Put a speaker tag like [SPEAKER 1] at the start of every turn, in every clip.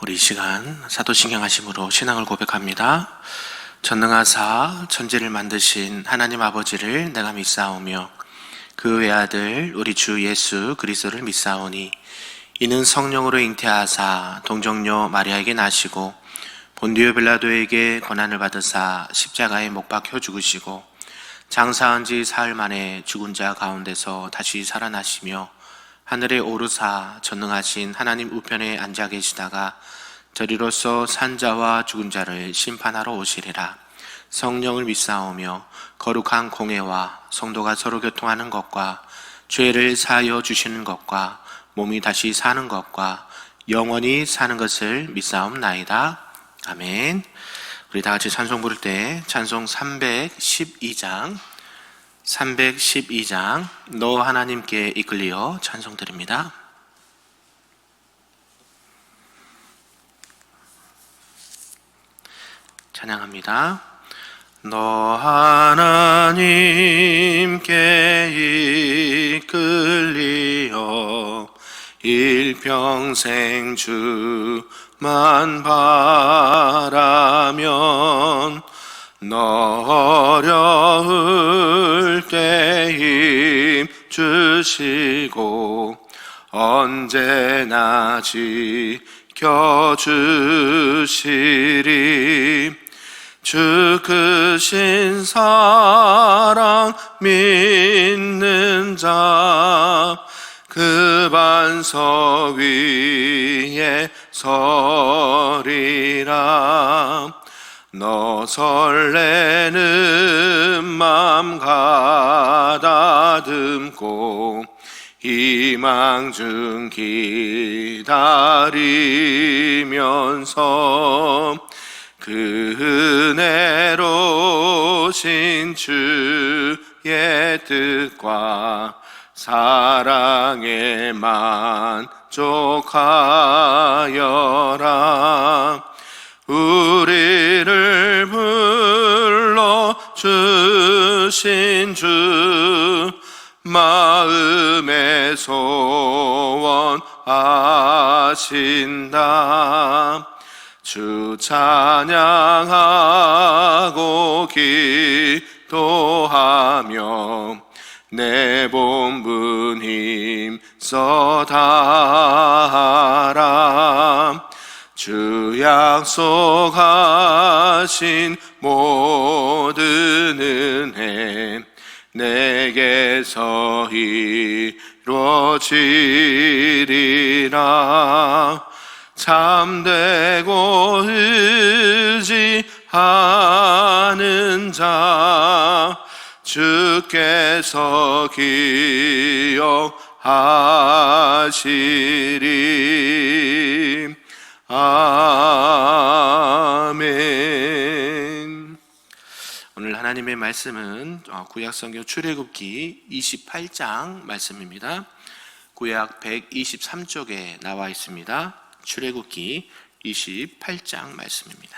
[SPEAKER 1] 우리 이 시간 사도신경 하심으로 신앙을 고백합니다. 전능하사 천지를 만드신 하나님 아버지를 내가 믿사오며 그 외아들 우리 주 예수 그리스도를 믿사오니 이는 성령으로 잉태하사 동정녀 마리아에게 나시고 본디오 빌라도에게 고난을 받으사 십자가에 못 박혀 죽으시고 장사한 지 사흘 만에 죽은 자 가운데서 다시 살아나시며 하늘에 오르사 전능하신 하나님 우편에 앉아 계시다가 저리로서 산자와 죽은 자를 심판하러 오시리라. 성령을 믿사오며 거룩한 공회와 성도가 서로 교통하는 것과 죄를 사하여 주시는 것과 몸이 다시 사는 것과 영원히 사는 것을 믿사옵나이다. 아멘. 우리 다 같이 찬송 부를 때 찬송 312장 너 하나님께 이끌리어 찬송 드립니다. 찬양합니다. 너 하나님께 이끌리어 일평생 주만 바라면 너 어려울 때 힘 주시고 언제나 지켜주시리. 주 크신 사랑 믿는 자 그 반석 위에 서리라. 너 설레는 맘 가다듬고 희망 중 기다리면서 그 은혜로신 주의 뜻과 사랑에 만족하여라. 우리를 불러주신 주 마음에 소원하신다. 주 찬양하고 기도하며 내 본분 힘써 다하라. 주 약속하신 모든 은혜 내게서 이루어지리라. 참되고 의지하는 자 주께서 기억하시리. 아멘. 오늘 하나님의 말씀은 구약성경 출애굽기 28장 말씀입니다. 구약 123쪽에 나와 있습니다. 출애굽기 28장 말씀입니다.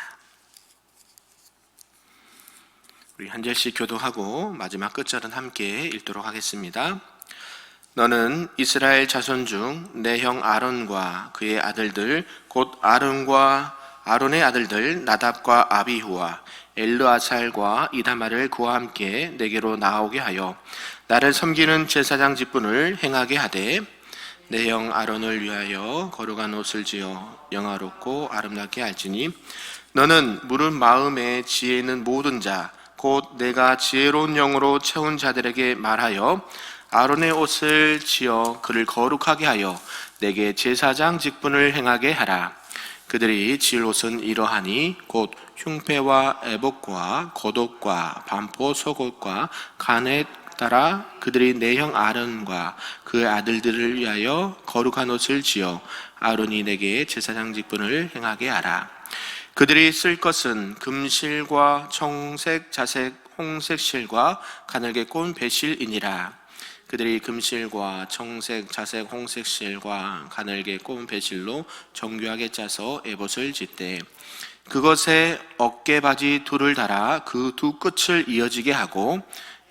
[SPEAKER 1] 우리 한 절씩 교독하고 마지막 끝절은 함께 읽도록 하겠습니다. 너는 이스라엘 자손 중 내 형 아론과 그의 아들들 곧 아론의 아들들 나답과 아비후와 엘르아살과 이다말을 그와 함께 내게로 나오게 하여 나를 섬기는 제사장 직분을 행하게 하되 내 형 아론을 위하여 거룩한 옷을 지어 영화롭고 아름답게 할지니 너는 물은 마음에 지혜 있는 모든 자 곧 내가 지혜로운 영으로 채운 자들에게 말하여 아론의 옷을 지어 그를 거룩하게 하여 내게 제사장 직분을 행하게 하라. 그들이 지을 옷은 이러하니 곧 흉패와 애복과 겉옷과 반포 속옷과 가넷 따라 그들이 내 형 아론과 그 아들들을 위하여 거룩한 옷을 지어 아론이 내게 제사장 직분을 행하게 하라. 그들이 쓸 것은 금실과 청색, 자색, 홍색 실과 가늘게 꼰 배실이니라. 그들이 금실과 청색, 자색, 홍색 실과 가늘게 꼰 배실로 정교하게 짜서 에봇을 짓되 그것에 어깨바지 둘을 달아 그 두 끝을 이어지게 하고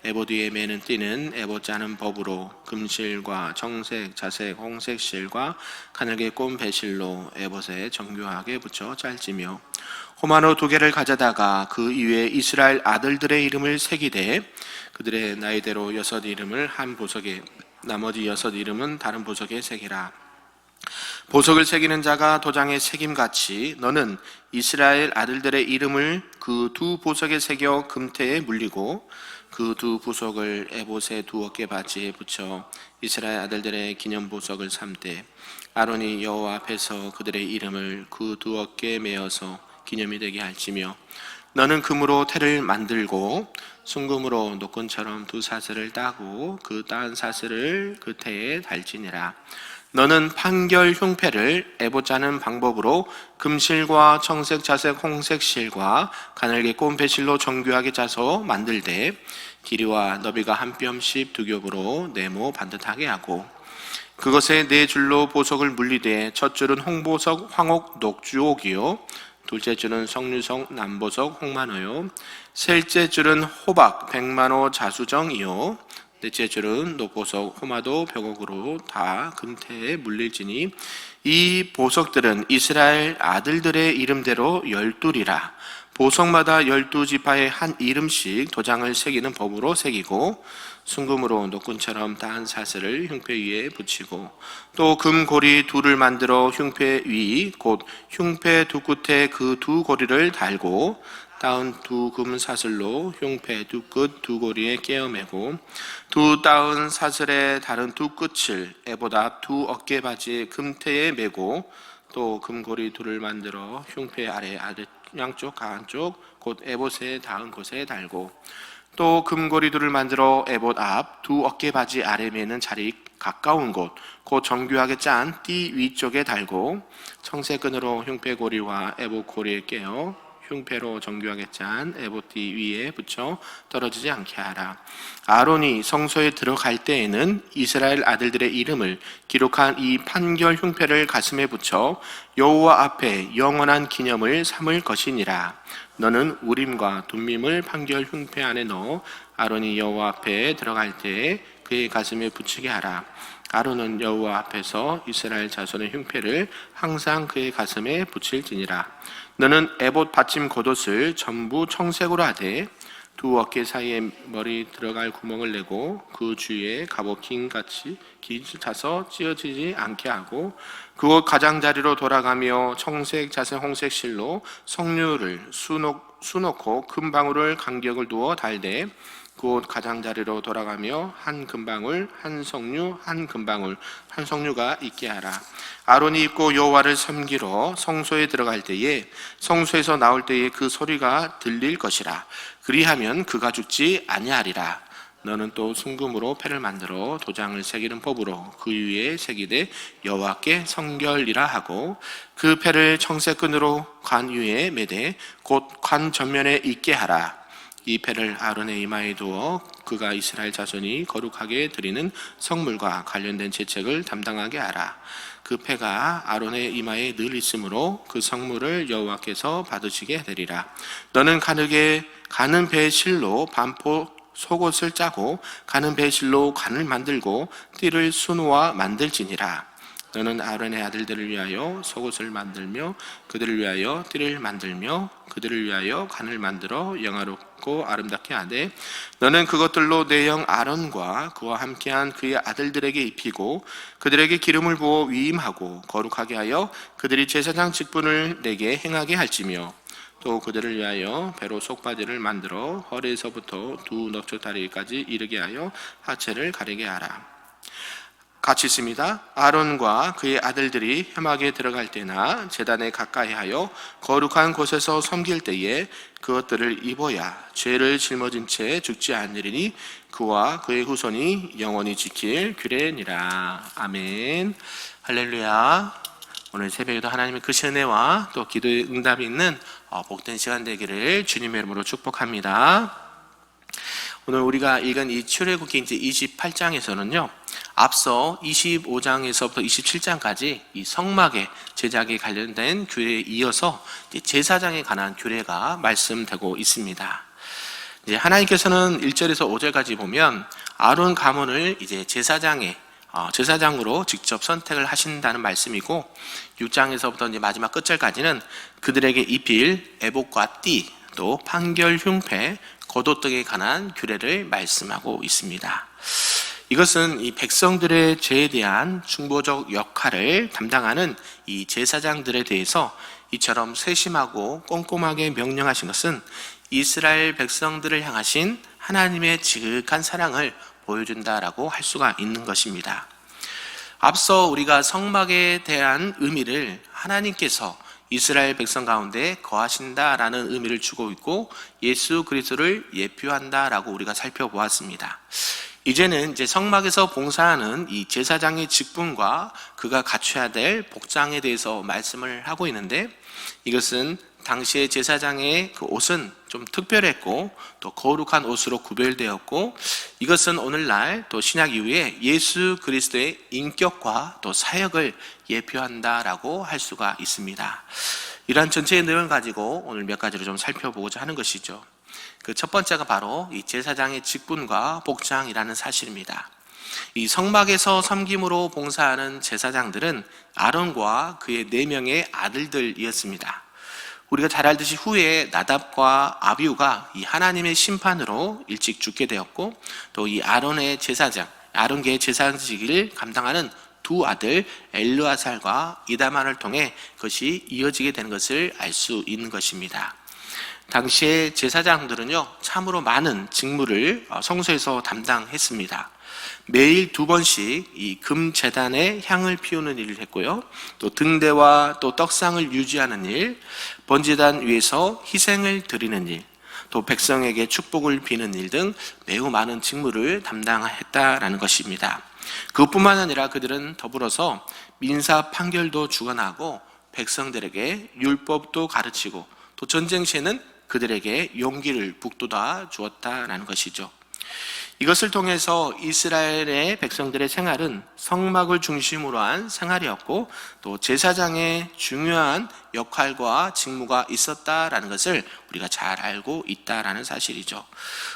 [SPEAKER 1] 에봇 위에 매는 띠는 에봇 짜는 법으로 금실과 정색, 자색, 홍색 실과 가늘게 꼰 배실로 에봇에 정교하게 붙여 짤지며 호마노 2개를 가져다가 그 위에 이스라엘 아들들의 이름을 새기되 그들의 나이대로 6 이름을 한 보석에 나머지 6 이름은 다른 보석에 새기라. 보석을 새기는 자가 도장에 새김같이 너는 이스라엘 아들들의 이름을 그 2 보석에 새겨 금태에 물리고 그 2 보석을 에봇의 2 어깨 바지에 붙여 이스라엘 아들들의 기념 보석을 삼되 아론이 여호와 앞에서 그들의 이름을 그 2 어깨에 메어서 기념이 되게 할지며 너는 금으로 태를 만들고 순금으로 노끈처럼 2 사슬을 따고 그 따은 사슬을 그 태에 달지니라. 너는 판결 흉패를 에봇 짜는 방법으로 금실과 청색, 자색, 홍색 실과 가늘게 꼰 배실로 정교하게 짜서 만들되 길이와 너비가 한 뼘씩 2 겹으로 네모 반듯하게 하고 그것에 4 줄로 보석을 물리되 첫 줄은 홍보석, 황옥, 녹주옥이요 둘째 줄은 석류석, 남보석, 홍만호요 셋째 줄은 호박, 백만호, 자수정이요 넷째 줄은 녹보석, 호마도, 벽옥으로 다 금태에 물릴지니 이 보석들은 이스라엘 아들들의 이름대로 12이라. 보석마다 12지파의 한 이름씩 도장을 새기는 법으로 새기고 순금으로 노끈처럼 따은 사슬을 흉패 위에 붙이고 또 금고리 2를 만들어 흉패 위 곧 흉패 2 끝에 그 2 고리를 달고 따은 2 금 사슬로 흉패 2 끝 2 고리에 깨어매고 2 따은 사슬의 다른 2 끝을 에봇 앞 2 어깨 바지의 금태에 매고 또 금고리 2를 만들어 흉패 아래 양쪽 한쪽 곧 에봇에 닿은 곳에 달고 또 금고리 2를 만들어 에봇 앞 2 어깨 바지 아래 매는 자리 가까운 곳 곧 정교하게 짠 띠 위쪽에 달고 청색끈으로 흉패 고리와 에봇 고리에 깨어 흉패로 정교하게 짠 에봇띠 위에 붙여 떨어지지 않게 하라. 아론이 성소에 들어갈 때에는 이스라엘 아들들의 이름을 기록한 이 판결 흉패를 가슴에 붙여 여호와 앞에 영원한 기념을 삼을 것이니라. 너는 우림과 둠밈을 판결 흉패 안에 넣어 아론이 여호와 앞에 들어갈 때에 그의 가슴에 붙이게 하라. 아론은 여호와 앞에서 이스라엘 자손의 흉패를 항상 그의 가슴에 붙일지니라. 너는 에봇 받침 겉옷을 전부 청색으로 하되 2 어깨 사이에 머리 들어갈 구멍을 내고 그 주위에 갑옷 긴같이 차서 찢어지지 않게 하고 그 옷 가장자리로 돌아가며 청색, 자색, 홍색 실로 석류를 수놓고 금방울을 간격을 두어 달되 그 옷 가장자리로 돌아가며 한 금방울, 한 석류, 한 금방울, 한 석류가 있게 하라. 아론이 입고 여호와를 섬기러 성소에 들어갈 때에 성소에서 나올 때에 그 소리가 들릴 것이라. 그리하면 그가 죽지 아니하리라. 너는 또 순금으로 패를 만들어 도장을 새기는 법으로 그 위에 새기되 여호와께 성결이라 하고 그 패를 청색끈으로 관 위에 매되 곧 관 전면에 있게 하라. 이 패를 아론의 이마에 두어 그가 이스라엘 자손이 거룩하게 드리는 성물과 관련된 제책을 담당하게 하라. 그 패가 아론의 이마에 늘 있으므로 그 성물을 여호와께서 받으시게 되리라. 너는 가는 배 실로 반포 속옷을 짜고 가는 배 실로 관을 만들고 띠를 수놓아 만들지니라. 너는 아론의 아들들을 위하여 속옷을 만들며 그들을 위하여 띠를 만들며 그들을 위하여 관을 만들어 영화롭고 아름답게 하되 너는 그것들로 내 형 아론과 그와 함께한 그의 아들들에게 입히고 그들에게 기름을 부어 위임하고 거룩하게 하여 그들이 제사장 직분을 내게 행하게 할지며 또 그들을 위하여 배로 속바지를 만들어 허리에서부터 2 넉적다리까지 이르게 하여 하체를 가리게 하라. 같이 있습니다. 아론과 그의 아들들이 회막에 들어갈 때나 제단에 가까이 하여 거룩한 곳에서 섬길 때에 그것들을 입어야 죄를 짊어진 채 죽지 않으리니 그와 그의 후손이 영원히 지킬 규례니라. 아멘. 할렐루야. 오늘 새벽에도 하나님의 그 은혜와 또 기도의 응답이 있는 복된 시간 되기를 주님의 이름으로 축복합니다. 오늘 우리가 읽은 이 출애굽기 이제 28장에서는요, 앞서 25장에서부터 27장까지 이 성막의 제작에 관련된 규례에 이어서 제사장에 관한 규례가 말씀되고 있습니다. 이제 하나님께서는 1절에서 5절까지 보면 아론 가문을 이제 제사장으로 직접 선택을 하신다는 말씀이고, 6장에서부터 이제 마지막 끝절까지는 그들에게 입힐 에봇과 띠, 또 판결, 흉패, 고도 등에 관한 규례를 말씀하고 있습니다. 이것은 이 백성들의 죄에 대한 중보적 역할을 담당하는 이 제사장들에 대해서 이처럼 세심하고 꼼꼼하게 명령하신 것은 이스라엘 백성들을 향하신 하나님의 지극한 사랑을 보여준다라고 할 수가 있는 것입니다. 앞서 우리가 성막에 대한 의미를 하나님께서 이스라엘 백성 가운데 거하신다라는 의미를 주고 있고 예수 그리스도를 예표한다라고 우리가 살펴보았습니다. 이제는 이제 성막에서 봉사하는 이 제사장의 직분과 그가 갖춰야 될 복장에 대해서 말씀을 하고 있는데, 이것은 당시의 제사장의 그 옷은 좀 특별했고 또 거룩한 옷으로 구별되었고, 이것은 오늘날 또 신약 이후에 예수 그리스도의 인격과 또 사역을 예표한다라고 할 수가 있습니다. 이러한 전체의 내용을 가지고 오늘 몇 가지를 좀 살펴보고자 하는 것이죠. 그 첫 번째가 바로 이 제사장의 직분과 복장이라는 사실입니다. 이 성막에서 섬김으로 봉사하는 제사장들은 아론과 그의 4명의 아들들이었습니다. 우리가 잘 알듯이 후에 나답과 아비후가 이 하나님의 심판으로 일찍 죽게 되었고, 또 이 아론계의 제사장직을 감당하는 두 아들 엘르아살과 이다말을 통해 그것이 이어지게 되는 것을 알 수 있는 것입니다. 당시의 제사장들은요, 참으로 많은 직무를 성소에서 담당했습니다. 매일 2번씩 이 금제단에 향을 피우는 일을 했고요, 또 등대와 또 떡상을 유지하는 일, 번제단 위에서 희생을 드리는 일, 또 백성에게 축복을 비는 일 등 매우 많은 직무를 담당했다라는 것입니다. 그것뿐만 아니라 그들은 더불어서 민사 판결도 주관하고 백성들에게 율법도 가르치고 또 전쟁 시에는 그들에게 용기를 북돋아 주었다라는 것이죠. 이것을 통해서 이스라엘의 백성들의 생활은 성막을 중심으로 한 생활이었고, 또 제사장의 중요한 역할과 직무가 있었다라는 것을 우리가 잘 알고 있다라는 사실이죠.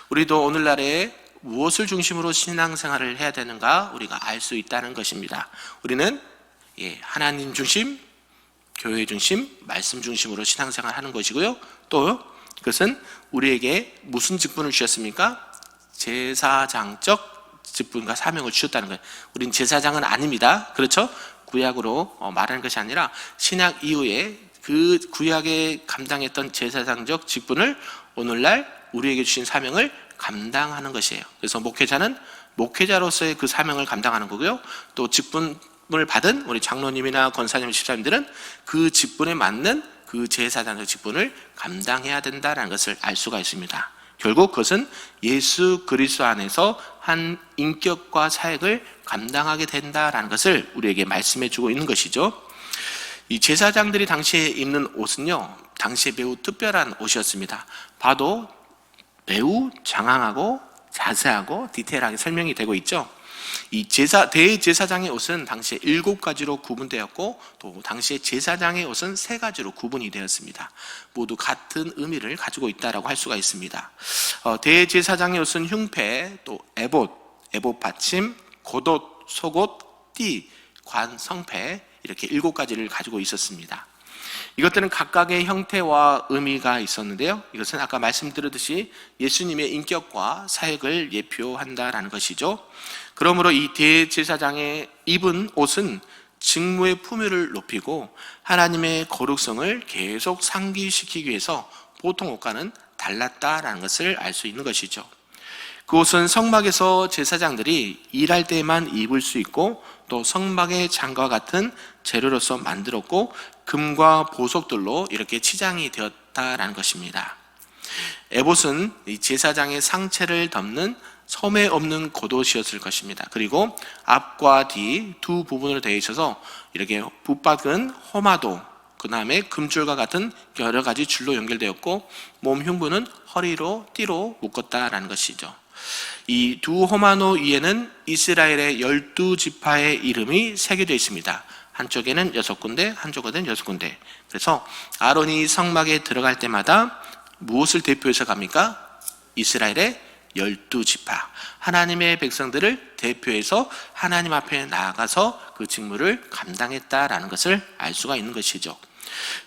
[SPEAKER 1] 우리도 오늘날에 무엇을 중심으로 신앙생활을 해야 되는가 우리가 알 수 있다는 것입니다. 우리는 하나님 중심, 교회 중심, 말씀 중심으로 신앙생활을 하는 것이고요, 또 그것은 우리에게 무슨 직분을 주셨습니까? 제사장적 직분과 사명을 주셨다는 거예요. 우린 제사장은 아닙니다. 그렇죠? 구약으로 말하는 것이 아니라 신약 이후에 그 구약에 감당했던 제사장적 직분을 오늘날 우리에게 주신 사명을 감당하는 것이에요. 그래서 목회자는 목회자로서의 그 사명을 감당하는 거고요, 또 직분을 받은 우리 장로님이나 권사님, 집사님들은 그 직분에 맞는 그 제사장적 직분을 감당해야 된다는 것을 알 수가 있습니다. 결국 그것은 예수 그리스도 안에서 한 인격과 사역을 감당하게 된다는 것을 우리에게 말씀해 주고 있는 것이죠. 이 제사장들이 당시에 입는 옷은요, 당시에 매우 특별한 옷이었습니다. 봐도 매우 장황하고 자세하고 디테일하게 설명이 되고 있죠. 이 대제사장의 옷은 당시에 7가지로 구분되었고, 또 당시에 제사장의 옷은 3가지로 구분이 되었습니다. 모두 같은 의미를 가지고 있다라고 할 수가 있습니다. 대제사장의 옷은 흉패, 또 에봇 받침, 겉옷, 속옷, 띠, 관, 성패, 이렇게 7가지를 가지고 있었습니다. 이것들은 각각의 형태와 의미가 있었는데요, 이것은 아까 말씀드렸듯이 예수님의 인격과 사역을 예표한다라는 것이죠. 그러므로 이 대제사장의 입은 옷은 직무의 품위를 높이고 하나님의 거룩성을 계속 상기시키기 위해서 보통 옷과는 달랐다라는 것을 알 수 있는 것이죠. 그 옷은 성막에서 제사장들이 일할 때만 입을 수 있고, 또 성막의 장과 같은 재료로서 만들었고, 금과 보석들로 이렇게 치장이 되었다라는 것입니다. 에봇은 이 제사장의 상체를 덮는 섬에 없는 겉옷이었을 것입니다. 그리고 앞과 뒤 두 부분으로 되어 있어서 이렇게 붙박은 호마도, 그 다음에 금줄과 같은 여러 가지 줄로 연결되었고, 몸 흉부는 허리로 띠로 묶었다라는 것이죠. 이 두 호마노 위에는 이스라엘의 12지파의 이름이 새겨져 있습니다. 한쪽에는 6군데, 한쪽에는 6군데. 그래서 아론이 성막에 들어갈 때마다 무엇을 대표해서 갑니까? 이스라엘의 12지파, 하나님의 백성들을 대표해서 하나님 앞에 나아가서 그 직무를 감당했다라는 것을 알 수가 있는 것이죠.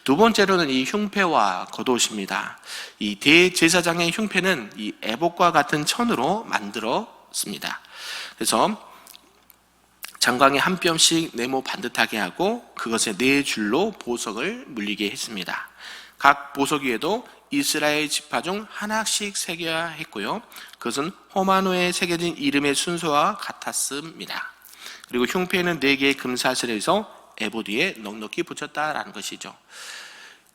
[SPEAKER 1] 두 번째로는 이 흉패와 겉옷입니다. 이 대제사장의 흉패는 이 에봇과 같은 천으로 만들었습니다. 그래서 장광에 한 뼘씩 네모 반듯하게 하고 그것에 4줄로 보석을 물리게 했습니다. 각 보석 위에도 이스라엘 지파 중 하나씩 새겨야 했고요. 그것은 호마노에 새겨진 이름의 순서와 같았습니다. 그리고 흉패에는 4개의 금사슬에서 에봇 위에 넉넉히 붙였다라는 것이죠.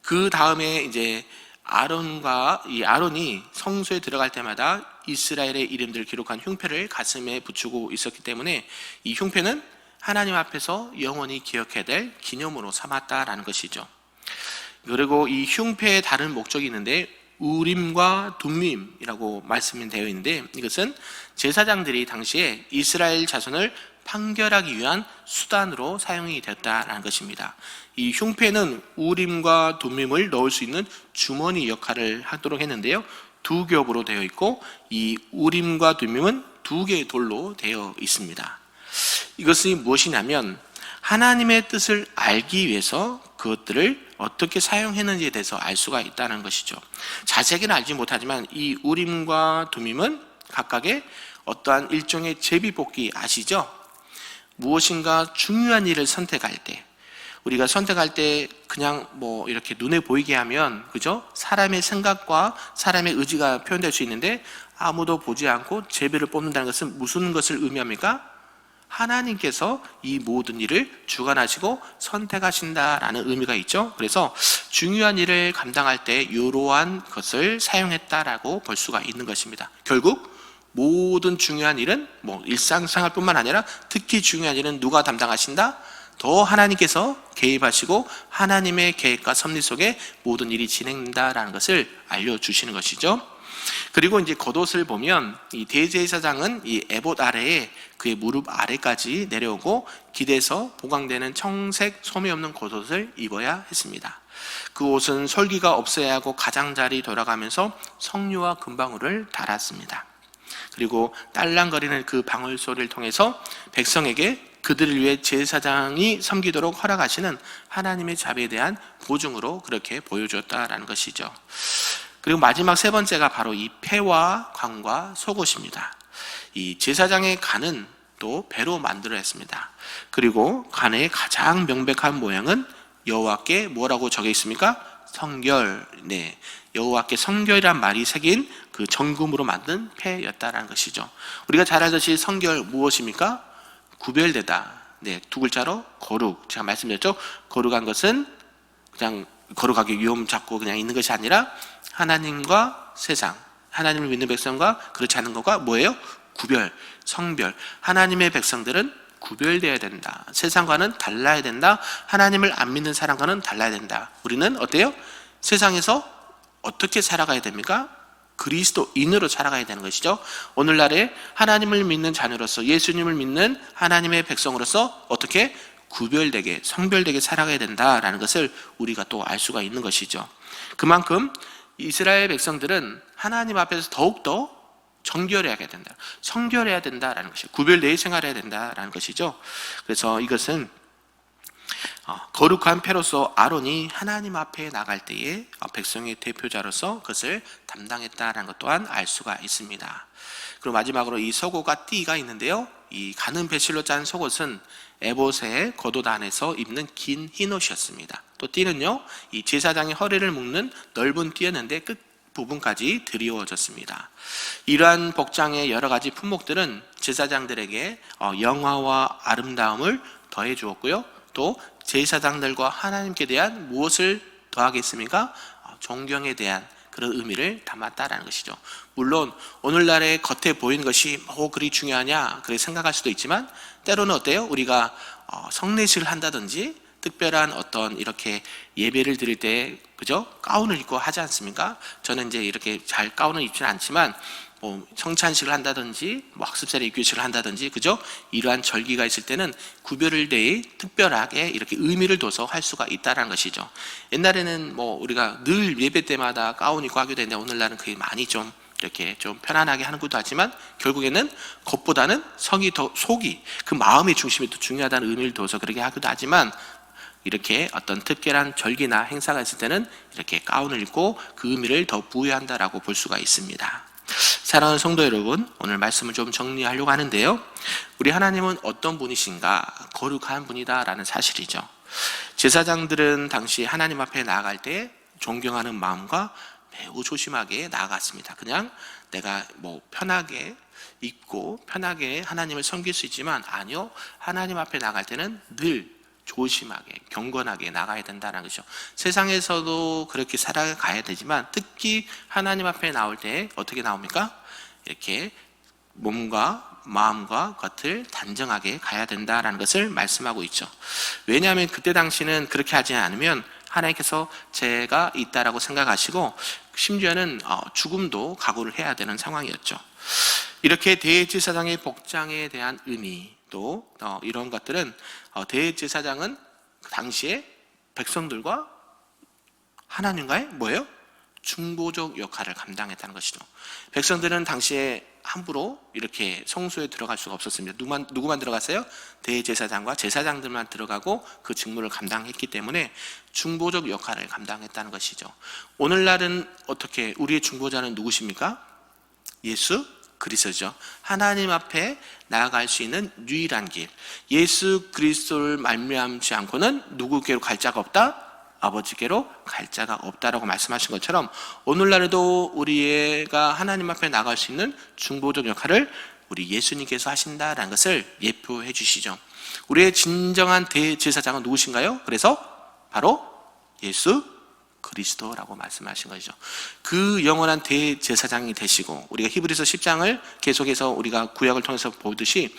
[SPEAKER 1] 그 다음에 이제 아론이 성소에 들어갈 때마다 이스라엘의 이름들을 기록한 흉패를 가슴에 붙이고 있었기 때문에 이 흉패는 하나님 앞에서 영원히 기억해야 될 기념으로 삼았다라는 것이죠. 그리고 이 흉패의 다른 목적이 있는데 우림과 둠밈이라고 말씀이 되어 있는데 이것은 제사장들이 당시에 이스라엘 자손을 판결하기 위한 수단으로 사용이 되었다라는 것입니다. 이 흉패는 우림과 둠밈을 넣을 수 있는 주머니 역할을 하도록 했는데요. 2겹으로 되어 있고 이 우림과 둠밈은 2개의 돌로 되어 있습니다. 이것이 무엇이냐면 하나님의 뜻을 알기 위해서 그것들을 어떻게 사용했는지에 대해서 알 수가 있다는 것이죠. 자세히는 알지 못하지만 이 우림과 둠밈은 각각의 어떠한 일종의 제비뽑기 아시죠? 무엇인가 중요한 일을 선택할 때, 우리가 선택할 때 그냥 뭐 이렇게 눈에 보이게 하면, 그죠? 사람의 생각과 사람의 의지가 표현될 수 있는데 아무도 보지 않고 제비를 뽑는다는 것은 무슨 것을 의미합니까? 하나님께서 이 모든 일을 주관하시고 선택하신다라는 의미가 있죠. 그래서 중요한 일을 감당할 때 이러한 것을 사용했다라고 볼 수가 있는 것입니다. 결국 모든 중요한 일은 일상생활뿐만 아니라 특히 중요한 일은 누가 담당하신다? 더 하나님께서 개입하시고 하나님의 계획과 섭리 속에 모든 일이 진행된다라는 것을 알려주시는 것이죠. 그리고 이제 겉옷을 보면 이 대제사장은 이 에봇 아래에 그의 무릎 아래까지 내려오고 기대서 보강되는 청색 소매 없는 겉옷을 입어야 했습니다. 그 옷은 솔기가 없어야 하고 가장자리 돌아가면서 석류와 금방울을 달았습니다. 그리고 딸랑거리는 그 방울 소리를 통해서 백성에게 그들을 위해 제사장이 섬기도록 허락하시는 하나님의 자비에 대한 보증으로 그렇게 보여주었다라는 것이죠. 그리고 마지막 3번째가 바로 이 패와 관과 속옷입니다. 이 제사장의 관은 또 배로 만들어 했습니다. 그리고 관의 가장 명백한 모양은 여호와께 뭐라고 적혀 있습니까? 성결. 네, 여호와께 성결이란 말이 새긴 그 정금으로 만든 패였다라는 것이죠. 우리가 잘 알듯이 성결 무엇입니까? 구별되다. 네, 2글자로 거룩. 제가 말씀드렸죠. 거룩한 것은 그냥 거룩하게 위험 잡고 그냥 있는 것이 아니라 하나님과 세상, 하나님을 믿는 백성과 그렇지 않은 것과 뭐예요? 구별, 성별. 하나님의 백성들은 구별되어야 된다. 세상과는 달라야 된다. 하나님을 안 믿는 사람과는 달라야 된다. 우리는 어때요? 세상에서 어떻게 살아가야 됩니까? 그리스도인으로 살아가야 되는 것이죠. 오늘날에 하나님을 믿는 자녀로서, 예수님을 믿는 하나님의 백성으로서 어떻게 구별되게, 성별되게 살아가야 된다라는 것을 우리가 또 알 수가 있는 것이죠. 그만큼 이스라엘 백성들은 하나님 앞에서 더욱더 정결해야 된다, 성결해야 된다라는 것이죠. 구별되게 생활해야 된다라는 것이죠. 그래서 이것은 거룩한 패로서 아론이 하나님 앞에 나갈 때에 백성의 대표자로서 그것을 담당했다는 것 또한 알 수가 있습니다. 그리고 마지막으로 이 속옷과 띠가 있는데요. 이 가는 배실로 짠 속옷은 에봇의 겉옷 안에서 입는 긴 흰옷이었습니다. 또 띠는요, 이 제사장의 허리를 묶는 넓은 띠였는데 끝 부분까지 드리워졌습니다. 이러한 복장의 여러 가지 품목들은 제사장들에게 영화와 아름다움을 더해 주었고요. 또 제사장들과 하나님께 대한 무엇을 더하겠습니까? 존경에 대한 그런 의미를 담았다라는 것이죠. 물론 오늘날의 겉에 보이는 것이 그리 중요하냐 그렇게 생각할 수도 있지만 때로는 어때요? 우리가 성례식을 한다든지 특별한 어떤 이렇게 예배를 드릴 때 그죠? 가운을 입고 하지 않습니까? 저는 이제 이렇게 잘 가운을 입지는 않지만 성찬식을 한다든지 학습자리 교육식을 한다든지 그죠? 이러한 절기가 있을 때는 구별을 대해 특별하게 이렇게 의미를 둬서 할 수가 있다는 것이죠. 옛날에는 우리가 늘 예배 때마다 가운 입고 하게 되는데 오늘날은 그게 많이 좀 이렇게 좀 편안하게 하는 것도 하지만 결국에는 겉보다는 성이 더 속이 그 마음의 중심이 더 중요하다는 의미를 둬서 그렇게 하기도 하지만 이렇게 어떤 특별한 절기나 행사가 있을 때는 이렇게 가운을 입고 그 의미를 더 부여한다라고 볼 수가 있습니다. 사랑하는 성도 여러분, 오늘 말씀을 좀 정리하려고 하는데요. 우리 하나님은 어떤 분이신가? 거룩한 분이다라는 사실이죠. 제사장들은 당시 하나님 앞에 나아갈 때 존경하는 마음과 매우 조심하게 나아갔습니다. 그냥 내가 편하게 입고 편하게 하나님을 섬길 수 있지만 아니요, 하나님 앞에 나갈 때는 늘 조심하게 경건하게 나가야 된다는 것이죠. 세상에서도 그렇게 살아가야 되지만 특히 하나님 앞에 나올 때 어떻게 나옵니까? 이렇게 몸과 마음과 겉을 단정하게 가야 된다라는 것을 말씀하고 있죠. 왜냐하면 그때 당시는 그렇게 하지 않으면 하나님께서 죄가 있다라고 생각하시고 심지어는 죽음도 각오를 해야 되는 상황이었죠. 이렇게 대제사장의 복장에 대한 의미 또 이런 것들은 대제사장은 그 당시에 백성들과 하나님과의 뭐예요? 중보적 역할을 감당했다는 것이죠. 백성들은 당시에 함부로 이렇게 성소에 들어갈 수가 없었습니다. 누구만 들어갔어요? 대제사장과 제사장들만 들어가고 그 직무를 감당했기 때문에 중보적 역할을 감당했다는 것이죠. 오늘날은 어떻게 우리의 중보자는 누구십니까? 예수 그리스도죠. 하나님 앞에 나아갈 수 있는 유일한 길. 예수 그리스도를 말미암지 않고는 누구께로 갈 자가 없다? 아버지께로 갈 자가 없다라고 말씀하신 것처럼 오늘날에도 우리가 하나님 앞에 나갈 수 있는 중보적 역할을 우리 예수님께서 하신다라는 것을 예표해 주시죠. 우리의 진정한 대제사장은 누구신가요? 그래서 바로 예수 그리스도라고 말씀하신 것이죠. 그 영원한 대제사장이 되시고 우리가 히브리서 10장을 계속해서 우리가 구약을 통해서 보듯이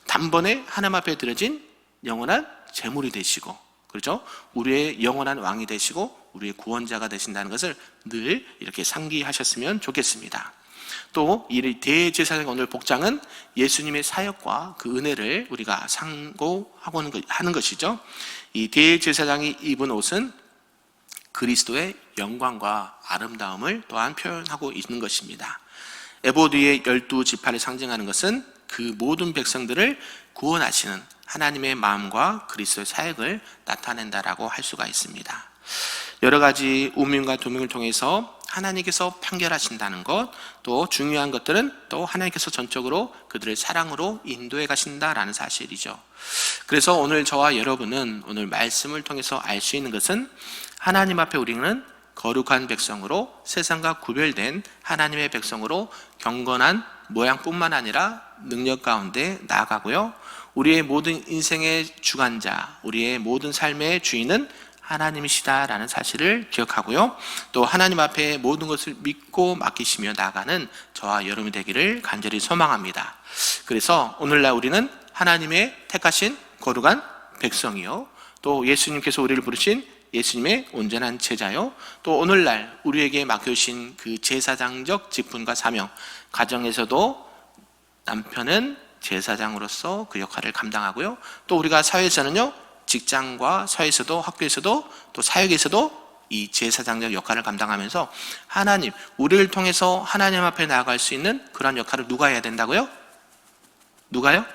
[SPEAKER 1] 단번에 하나님 앞에 드려진 영원한 제물이 되시고 그렇죠? 우리의 영원한 왕이 되시고 우리의 구원자가 되신다는 것을 늘 이렇게 상기하셨으면 좋겠습니다. 또 이 대제사장 오늘 복장은 예수님의 사역과 그 은혜를 우리가 상고하고 하는 것이죠. 이 대제사장이 입은 옷은 그리스도의 영광과 아름다움을 또한 표현하고 있는 것입니다. 에보드의 12지파를 상징하는 것은 그 모든 백성들을 구원하시는 하나님의 마음과 그리스도의 사역을 나타낸다라고 할 수가 있습니다. 여러 가지 우민과 도민을 통해서 하나님께서 판결하신다는 것, 또 중요한 것들은 또 하나님께서 전적으로 그들의 사랑으로 인도해 가신다라는 사실이죠. 그래서 오늘 저와 여러분은 오늘 말씀을 통해서 알 수 있는 것은 하나님 앞에 우리는 거룩한 백성으로 세상과 구별된 하나님의 백성으로 경건한 모양뿐만 아니라 능력 가운데 나아가고요. 우리의 모든 인생의 주관자, 우리의 모든 삶의 주인은 하나님이시다라는 사실을 기억하고요. 또 하나님 앞에 모든 것을 믿고 맡기시며 나아가는 저와 여러분이 되기를 간절히 소망합니다. 그래서 오늘날 우리는 하나님의 택하신 거룩한 백성이요. 또 예수님께서 우리를 부르신 예수님의 온전한 제자요. 또 오늘날 우리에게 맡겨주신 그 제사장적 직분과 사명, 가정에서도 남편은 제사장으로서 그 역할을 감당하고요. 또 우리가 사회에서는요, 직장과 사회에서도 학교에서도 또 사역에서도 이 제사장적 역할을 감당하면서 하나님, 우리를 통해서 하나님 앞에 나아갈 수 있는 그런 역할을 누가 해야 된다고요? 누가요?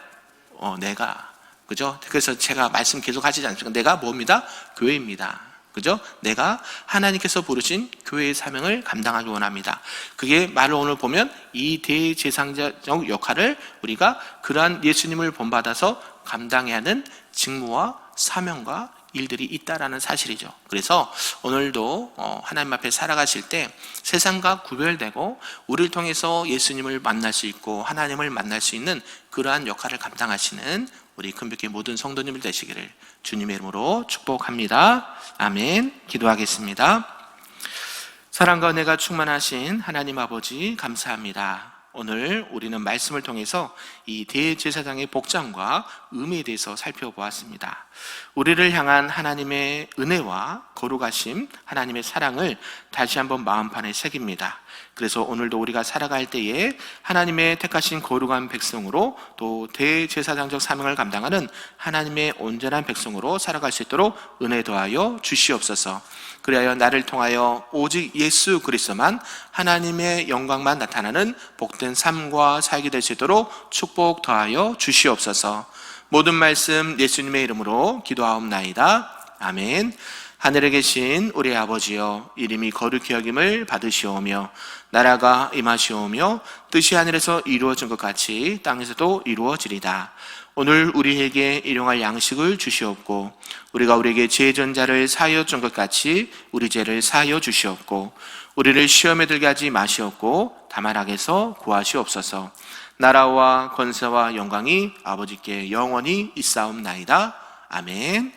[SPEAKER 1] 내가. 그죠? 그래서 제가 말씀 계속 하시지 않습니까? 내가 뭡니다? 교회입니다. 그죠? 내가 하나님께서 부르신 교회의 사명을 감당하기 원합니다. 그게 말을 오늘 보면 이 대제사장적 역할을 우리가 그러한 예수님을 본받아서 감당해야 하는 직무와 사명과 일들이 있다라는 사실이죠. 그래서 오늘도 하나님 앞에 살아가실 때 세상과 구별되고 우리를 통해서 예수님을 만날 수 있고 하나님을 만날 수 있는 그러한 역할을 감당하시는 우리 큰빛교회 모든 성도님들 되시기를 주님의 이름으로 축복합니다. 아멘. 기도하겠습니다. 사랑과 은혜가 충만하신 하나님 아버지 감사합니다. 오늘 우리는 말씀을 통해서 이 대제사장의 복장과 의미에 대해서 살펴보았습니다. 우리를 향한 하나님의 은혜와 거룩하심, 하나님의 사랑을 다시 한번 마음판에 새깁니다. 그래서 오늘도 우리가 살아갈 때에 하나님의 택하신 거룩한 백성으로 또 대제사장적 사명을 감당하는 하나님의 온전한 백성으로 살아갈 수 있도록 은혜 더하여 주시옵소서. 그리하여 나를 통하여 오직 예수 그리스도만 하나님의 영광만 나타나는 복된 삶과 살게 될 수 있도록 축복 더하여 주시옵소서. 모든 말씀 예수님의 이름으로 기도하옵나이다. 아멘. 하늘에 계신 우리 아버지여, 이름이 거룩히 여김을 받으시오며 나라가 임하시오며 뜻이 하늘에서 이루어진 것 같이 땅에서도 이루어지리다. 오늘 우리에게 일용할 양식을 주시옵고 우리가 우리에게 죄 진 자를 사하여 준 것 같이 우리 죄를 사하여 주시옵고 우리를 시험에 들게 하지 마시옵고 다만 악에서 구하시옵소서. 나라와 권세와 영광이 아버지께 영원히 있사옵나이다. 아멘.